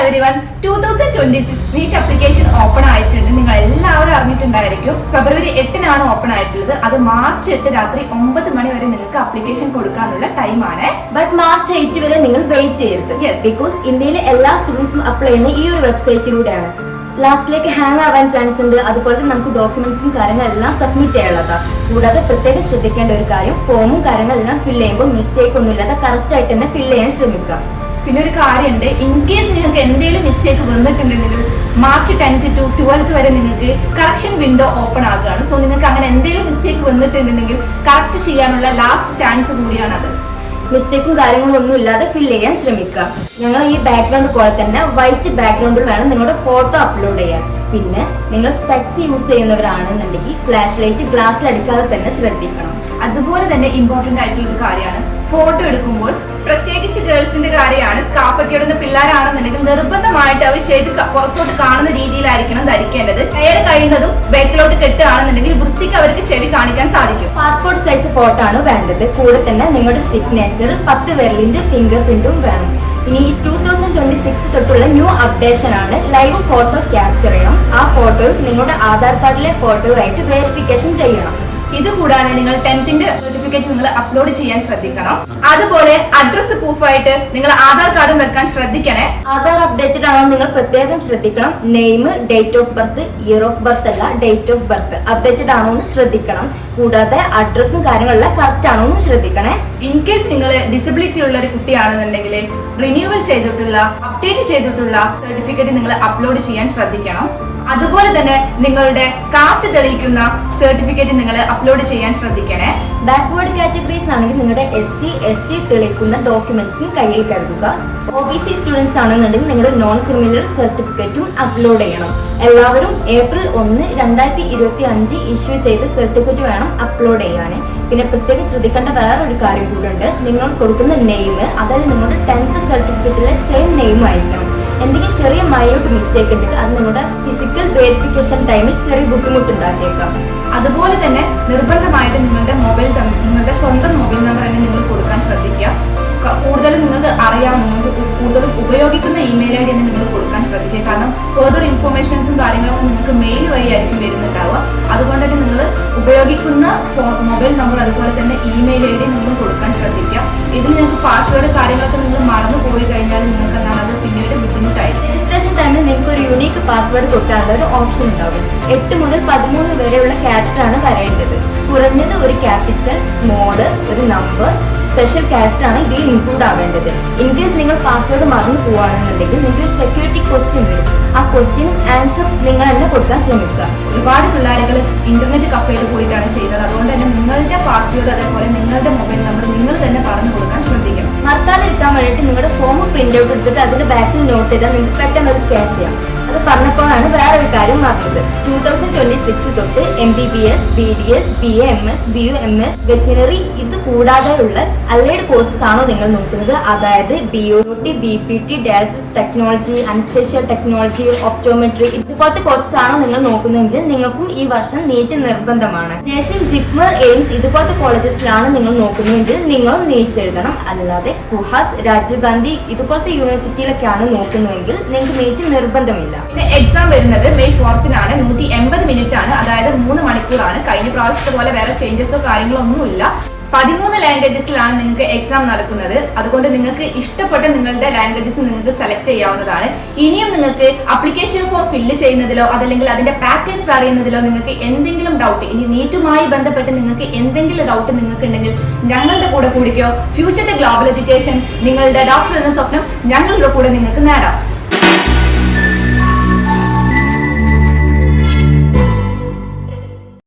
everyone. 2026 NEET application open ആയിട്ടുണ്ട്. നിങ്ങൾ എല്ലാവരും അറിഞ്ഞിട്ടുണ്ടായിരിക്കും. ഫെബ്രുവരി 8-നാണ് ഓപ്പൺ ആയിട്ടുള്ളത്. അത് മാർച്ച് 8 രാത്രി 9 മണി വരെ നിങ്ങൾക്ക് അപ്ലിക്കേഷൻ കൊടുക്കാനുള്ള ടൈമാണ്. ബട്ട് മാർച്ച് 8 വരെ നിങ്ങൾ വെയിറ്റ് ചെയ്യരുത്. ബിക്കോസ് ഇന്ത്യയിലെ എല്ലാ സ്റ്റുഡൻസും അപ്ലൈ ചെയ്യുന്ന ഈ ഒരു വെബ്സൈറ്റിലൂടെയാണ്. ലാസ്റ്റിലേക്ക് ഹാങ് ആവാൻ ചാൻസ് ഉണ്ട്. അതുപോലെ തന്നെ നമുക്ക് ഡോക്യുമെന്റ്സും കാര്യങ്ങളെല്ലാം സബ്മിറ്റ് ചെയ്യാനുള്ളതാണ്. കൂടാതെ പ്രത്യേകം ശ്രദ്ധിക്കേണ്ട ഒരു കാര്യം, ഫോമും കാര്യങ്ങളെല്ലാം ഫില്ല് ചെയ്യുമ്പോൾ മിസ്റ്റേക്ക് ഒന്നും ഇല്ലാതെ കറക്റ്റ് ആയിട്ട് തന്നെ ഫില്ല് ചെയ്യാൻ ശ്രമിക്കുക. പിന്നെ ഒരു കാര്യമുണ്ട്, ഇൻ കേസ് നിങ്ങൾക്ക് എന്തെങ്കിലും മിസ്റ്റേക്ക് വന്നിട്ടുണ്ടെങ്കിൽ മാർച്ച് 10th to 12th വരെ നിങ്ങൾക്ക് കറക്ഷൻ വിൻഡോ ഓപ്പൺ ആകുകയാണ്. സോ നിങ്ങൾക്ക് അങ്ങനെ എന്തെങ്കിലും മിസ്റ്റേക്ക് വന്നിട്ടുണ്ടെങ്കിൽ കറക്റ്റ് ചെയ്യാനുള്ള ലാസ്റ്റ് ചാൻസ് കൂടിയാണത്. മിസ്റ്റേക്കും കാര്യങ്ങളും ഒന്നും ഇല്ലാതെ ഫില്ല് ചെയ്യാൻ ശ്രമിക്കുക. ഞങ്ങൾ ഈ ബാക്ക്ഗ്രൗണ്ട് പോലെ തന്നെ വൈറ്റ് ബാക്ക്ഗ്രൗണ്ടിൽ വേണം നിങ്ങളുടെ ഫോട്ടോ അപ്ലോഡ് ചെയ്യാൻ. പിന്നെ നിങ്ങൾ സ്പെക്സ് യൂസ് ചെയ്യുന്നവരാണെന്നുണ്ടെങ്കിൽ ഫ്ലാഷ് ലൈറ്റ് ഗ്ലാസ്സിൽ അടിക്കാതെ തന്നെ ശ്രദ്ധിക്കണം. അതുപോലെ തന്നെ ഇമ്പോർട്ടന്റ് ആയിട്ടുള്ള ഒരു കാര്യമാണ്, ഫോട്ടോ എടുക്കുമ്പോൾ പ്രത്യേകിച്ച് ഗേൾസിന്റെ കാര്യമാണ്. സ്കാർഫൊക്കെ ഇടുന്ന പിള്ളേരാണെന്നുണ്ടെങ്കിൽ നിർബന്ധമായിട്ട് അവർ ചെവി പുറത്തോട്ട് കാണുന്ന രീതിയിലായിരിക്കണം ധരിക്കേണ്ടത്. ഹെയർ കഴിയുന്നതും ബാക്കിലോട്ട് കെട്ടുകയാണെന്നുണ്ടെങ്കിൽ വൃത്തിക്ക് അവർക്ക് ചെവി കാണിക്കാൻ സാധിക്കും. പാസ്പോർട്ട് സൈസ് ഫോട്ടോ ആണ് വേണ്ടത്. കൂടെ തന്നെ നിങ്ങളുടെ സിഗ്നേച്ചർ, 10 വിരലിന്റെ ഫിംഗർ പ്രിന്റും വേണം. ഇനി 2026 തൊട്ടുള്ള ന്യൂ അപ്ഡേഷൻ ആണ്, ലൈവ് ഫോട്ടോ ക്യാപ്ചർ ചെയ്യണം. ആ ഫോട്ടോ നിങ്ങളുടെ ആധാർ കാർഡിലെ ഫോട്ടോയുമായിട്ട് വെരിഫിക്കേഷൻ ചെയ്യണം. ഇതുകൂടാതെ നിങ്ങൾ 10th സർട്ടിഫിക്കറ്റ് നിങ്ങൾ അപ്ലോഡ് ചെയ്യാൻ ശ്രദ്ധിക്കണം. അതുപോലെ അഡ്രസ് പ്രൂഫായിട്ട് നിങ്ങൾ ആധാർ കാർഡും വെക്കാൻ ശ്രദ്ധിക്കണേ. ആധാർ അപ്ഡേറ്റഡ് ആണോ നിങ്ങൾ പ്രത്യേകം ശ്രദ്ധിക്കണം. Name, date of birth, year of birth അല്ല, ഡേറ്റ് ഓഫ് ബർത്ത് അപ്ഡേറ്റഡ് ആണോ എന്ന് ശ്രദ്ധിക്കണം. കൂടാതെ അഡ്രസ്സും കാര്യങ്ങളെല്ലാം കറക്റ്റ് ആണോ എന്ന് ശ്രദ്ധിക്കണേ. ഇൻ കേസ് നിങ്ങൾ ഡിസബിലിറ്റി ഉള്ള ഒരു കുട്ടിയാണെന്നുണ്ടെങ്കിൽ റിന്യൂവൽ ചെയ്തിട്ടുള്ള, അപ്ഡേറ്റ് ചെയ്തിട്ടുള്ള സർട്ടിഫിക്കറ്റ് നിങ്ങൾ അപ്ലോഡ് ചെയ്യാൻ ശ്രദ്ധിക്കണം. അതുപോലെ തന്നെ നിങ്ങളുടെ കാസ്റ്റ് തെളിയിക്കുന്ന സർട്ടിഫിക്കറ്റ് നിങ്ങൾ അപ്ലോഡ് ചെയ്യാൻ ശ്രദ്ധിക്കണേ. ബാക്ക്വേർഡ് കാറ്റഗറീസ് ആണെങ്കിൽ നിങ്ങളുടെ SC, ST തെളിയിക്കുന്ന ഡോക്യുമെന്റ്സും കയ്യിൽ കരുതുക. OBC സ്റ്റുഡൻസ് ആണെന്നുണ്ടെങ്കിൽ നിങ്ങളുടെ നോൺ ക്രിമിനൽ സർട്ടിഫിക്കറ്റും അപ്ലോഡ് ചെയ്യണം. എല്ലാവരും April 1, 2025 ഇഷ്യൂ ചെയ്ത സർട്ടിഫിക്കറ്റ് വേണം അപ്ലോഡ് ചെയ്യാൻ. പിന്നെ പ്രത്യേകം ശ്രദ്ധിക്കേണ്ട വേറൊരു കാര്യം കൂടെ ഉണ്ട്, നിങ്ങൾ കൊടുക്കുന്ന നെയിം, അതായത് നിങ്ങളുടെ 10th സർട്ടിഫിക്കറ്റിലെ സെയിം നെയിം ആയിരിക്കണം. എന്തെങ്കിലും ചെറിയ മൈന്യൂട്ട് മിസ്റ്റേക്ക് ഉണ്ടെങ്കിൽ അത് നിങ്ങളുടെ ഫിസിക്കൽ വെരിഫിക്കേഷൻ ടൈമിൽ ചെറിയ ബുദ്ധിമുട്ടുണ്ടാക്കിയേക്കാം. അതുപോലെ തന്നെ നിർബന്ധമായിട്ട് നിങ്ങളുടെ സ്വന്തം മൊബൈൽ നമ്പർ തന്നെ നിങ്ങൾ കൊടുക്കാൻ ശ്രദ്ധിക്കുക. കൂടുതലും നിങ്ങൾക്ക് അറിയാം, നിങ്ങൾക്ക് കൂടുതലും ഉപയോഗിക്കുന്ന ഇമെയിൽ ID തന്നെ നിങ്ങൾ കൊടുക്കാൻ ശ്രദ്ധിക്കുക. കാരണം ഫർദർ ഇൻഫോർമേഷൻസും കാര്യങ്ങളൊക്കെ നിങ്ങൾക്ക് മെയിൽ വഴി ആയിരിക്കും വരുന്നുണ്ടാവുക. അതുകൊണ്ട് തന്നെ നിങ്ങൾ ഉപയോഗിക്കുന്ന മൊബൈൽ നമ്പർ അതുപോലെ തന്നെ ഇമെയിൽ ID നിങ്ങൾ കൊടുക്കാൻ ശ്രദ്ധിക്കുക. ഇതിൽ നിങ്ങൾക്ക് പാസ്വേഡ് കാര്യങ്ങളൊക്കെ നിങ്ങൾ മറന്നു പോയി കഴിഞ്ഞാൽ നിങ്ങൾക്ക് എന്താണ് അത് പിന്നീട് ബുദ്ധിമുട്ടായിരിക്കും. രജിസ്ട്രേഷൻ ടൈമിൽ നിങ്ങൾക്ക് ഒരു യൂണീക്ക് പാസ്വേഡ് കൊടുക്കാനുള്ള ഒരു ഓപ്ഷൻ ഉണ്ടാവും. 8 മുതൽ 13 വരെയുള്ള ക്യാരക്ടർ ആണ് വരേണ്ടത്. കുറഞ്ഞത് ഒരു ക്യാപിറ്റൽ, സ്മോള്, ഒരു നമ്പർ, സ്പെഷ്യൽ ക്യാരക്ടർ ആണ് ഇതിൽ ഇൻക്ലൂഡ് ആവേണ്ടത്. ഇൻ കേസ് നിങ്ങൾ പാസ്വേഡ് മറന്നു പോവുകയാണെന്നുണ്ടെങ്കിൽ നിങ്ങൾക്ക് ഒരു സെക്യൂരിറ്റി ക്വസ്റ്റ്യൻ വരും. ആ ക്വസ്റ്റ്യൻ ആൻസർ നിങ്ങൾ തന്നെ കൊടുക്കാൻ ശ്രമിക്കുക. ഒരുപാട് പിള്ളേരുകൾ ഇന്റർനെറ്റ് കഫേയിൽ പോയിട്ടാണ് ചെയ്യുന്നത്. അതുകൊണ്ട് തന്നെ നിങ്ങളുടെ പാസ്വേഡ് അതേപോലെ നിങ്ങളുടെ മൊബൈൽ നമ്പർ നിങ്ങൾ തന്നെ പറഞ്ഞു കൊടുക്കാൻ ശ്രദ്ധിക്കണം. മറക്കാതിരിക്കാൻ വേണ്ടിയിട്ട് നിങ്ങളുടെ ഫോം പ്രിന്റ് ഔട്ട് എടുത്തിട്ട് അതിന്റെ ബാക്കിൽ നോട്ട് ചെയ്താൽ നിങ്ങൾക്ക് പെട്ടെന്ന് അത് ക്യാച്ച് ചെയ്യാം. അത് പറഞ്ഞപ്പോഴാണ് വേറൊരു കാര്യം മറന്നത്. 2026 തൊട്ട് MBBS, BDS, BA, MS, BU, MS, veterinary ഇത് കൂടാതെയുള്ള അലൈഡ് കോഴ്സസ് ആണോ നിങ്ങൾ നോക്കുന്നത്? അതായത് BOT, BPT, dialysis technology, anaesthesia technology, optometry ഇതുപോലത്തെ കോഴ്സസ് ആണോ നിങ്ങൾ നോക്കുന്നതെങ്കിൽ നിങ്ങൾക്കും ഈ വർഷം നീറ്റ് നിർബന്ധമാണ്. നഴ്സിംഗ്, ജിപ്മർ, എയിംസ് ഇതുപോലത്തെ കോളേജസിലാണ് നിങ്ങൾ നോക്കുന്നതെങ്കിൽ നിങ്ങളും നീറ്റ് എഴുതണം. അല്ലാതെ കുഹാസ്, രാജീവ് ഗാന്ധി ഇതുപോലത്തെ യൂണിവേഴ്സിറ്റിയിലൊക്കെയാണ് നോക്കുന്നതെങ്കിൽ നിങ്ങൾക്ക് നീറ്റ് നിർബന്ധമില്ല. പിന്നെ എക്സാം വരുന്നത് May 4-നാണ്. 180 മിനിറ്റ് ആണ്, അതായത് 3 മണിക്കൂറാണ്. കഴിഞ്ഞ പ്രാവശ്യത്തെ പോലെ വേറെ ചേഞ്ചസോ കാര്യങ്ങളോ ഒന്നുമില്ല. 13 ലാംഗ്വേജസിലാണ് നിങ്ങൾക്ക് എക്സാം നടക്കുന്നത്. അതുകൊണ്ട് നിങ്ങൾക്ക് ഇഷ്ടപ്പെട്ട നിങ്ങളുടെ ലാംഗ്വേജസ് നിങ്ങൾക്ക് സെലക്ട് ചെയ്യാവുന്നതാണ്. ഇനിയും നിങ്ങൾക്ക് അപ്ലിക്കേഷൻ ഫോം ഫില്ല് ചെയ്യുന്നതിലോ അതല്ലെങ്കിൽ അതിന്റെ പാറ്റേൺസ് അറിയുന്നതിലോ നിങ്ങൾക്ക് എന്തെങ്കിലും ഡൗട്ട്, ഇനി നീറ്റുമായി ബന്ധപ്പെട്ട് നിങ്ങൾക്ക് എന്തെങ്കിലും ഡൗട്ട് നിങ്ങൾക്ക് ഉണ്ടെങ്കിൽ ഞങ്ങളുടെ കൂടെ കൂടിക്കോ. ഫ്യൂച്ചറിന്റെ ഗ്ലോബൽ എഡ്യൂക്കേഷൻ, നിങ്ങളുടെ ഡോക്ടർ എന്ന സ്വപ്നം ഞങ്ങളുടെ കൂടെ നിങ്ങൾക്ക് നേടാം.